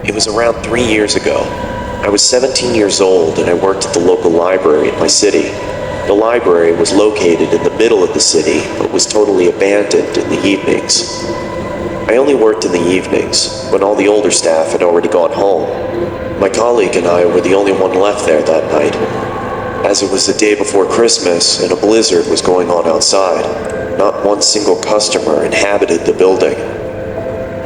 It was around 3 years ago. I was 17 years old and I worked at the local library in my city. The library was located in the middle of the city, but was totally abandoned in the evenings. I only worked in the evenings, when all the older staff had already gone home. My colleague and I were the only one left there that night, as it was the day before Christmas and a blizzard was going on outside. Not one single customer inhabited the building.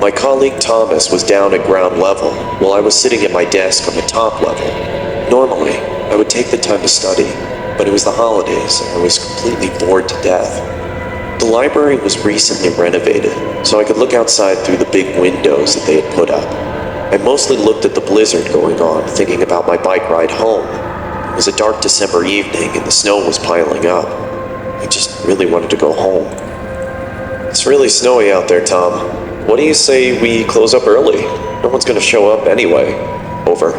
My colleague Thomas was down at ground level, while I was sitting at my desk on the top level. Normally, I would take the time to study, but it was the holidays and I was completely bored to death. The library was recently renovated, so I could look outside through the big windows that they had put up. I mostly looked at the blizzard going on, thinking about my bike ride home. It was a dark December evening and the snow was piling up. I just really wanted to go home. It's really snowy out there, Tom. What do you say we close up early? No one's gonna show up anyway. Over.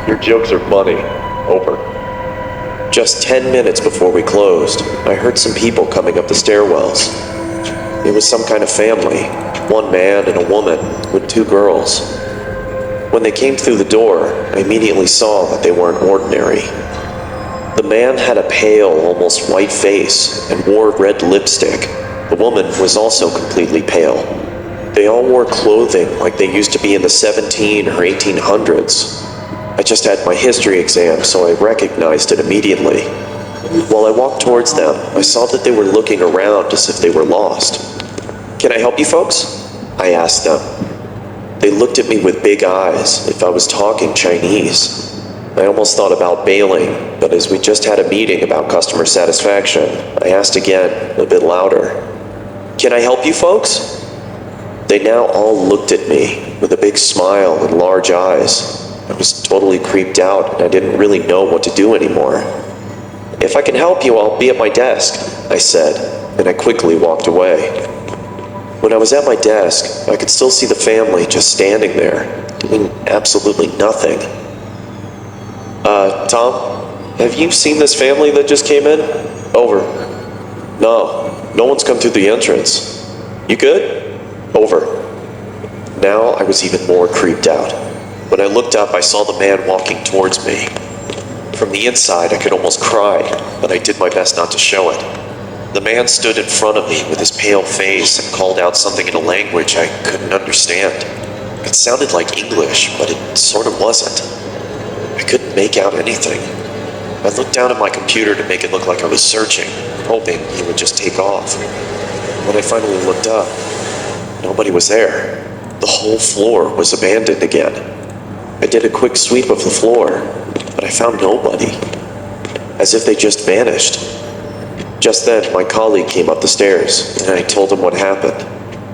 Your jokes are funny. Over. Just 10 minutes before we closed, I heard some people coming up the stairwells. It was some kind of family, one man and a woman with 2 girls. When they came through the door, I immediately saw that they weren't ordinary. The man had a pale, almost white face and wore red lipstick. The woman was also completely pale. They all wore clothing like they used to be in the 17 or 1800s. I just had my history exam, so I recognized it immediately. While I walked towards them, I saw that they were looking around as if they were lost. "Can I help you folks?" I asked them. They looked at me with big eyes, if I was talking Chinese. I almost thought about bailing, but as we just had a meeting about customer satisfaction, I asked again, a bit louder. "Can I help you folks?" They now all looked at me with a big smile and large eyes. I was totally creeped out and I didn't really know what to do anymore. "If I can help you, I'll be at my desk," I said, and I quickly walked away. When I was at my desk, I could still see the family just standing there, doing absolutely nothing. Tom, have you seen this family that just came in?" Over. No one's come through the entrance. You good?" Over. Now I was even more creeped out. When I looked up, I saw the man walking towards me. From the inside, I could almost cry, but I did my best not to show it. The man stood in front of me with his pale face and called out something in a language I couldn't understand. It sounded like English, but it sort of wasn't. I couldn't make out anything. I looked down at my computer to make it look like I was searching, hoping he would just take off. When I finally looked up, nobody was there. The whole floor was abandoned again. I did a quick sweep of the floor, but I found nobody. As if they just vanished. Just then, my colleague came up the stairs, and I told him what happened.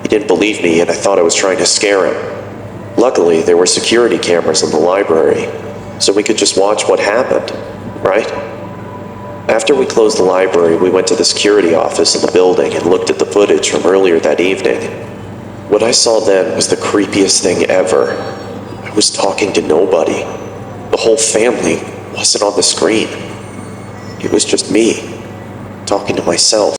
He didn't believe me, and I thought I was trying to scare him. Luckily, there were security cameras in the library, so we could just watch what happened, right? After we closed the library, we went to the security office in the building and looked at the footage from earlier that evening. What I saw then was the creepiest thing ever. I was talking to nobody. The whole family wasn't on the screen. It was just me, talking to myself.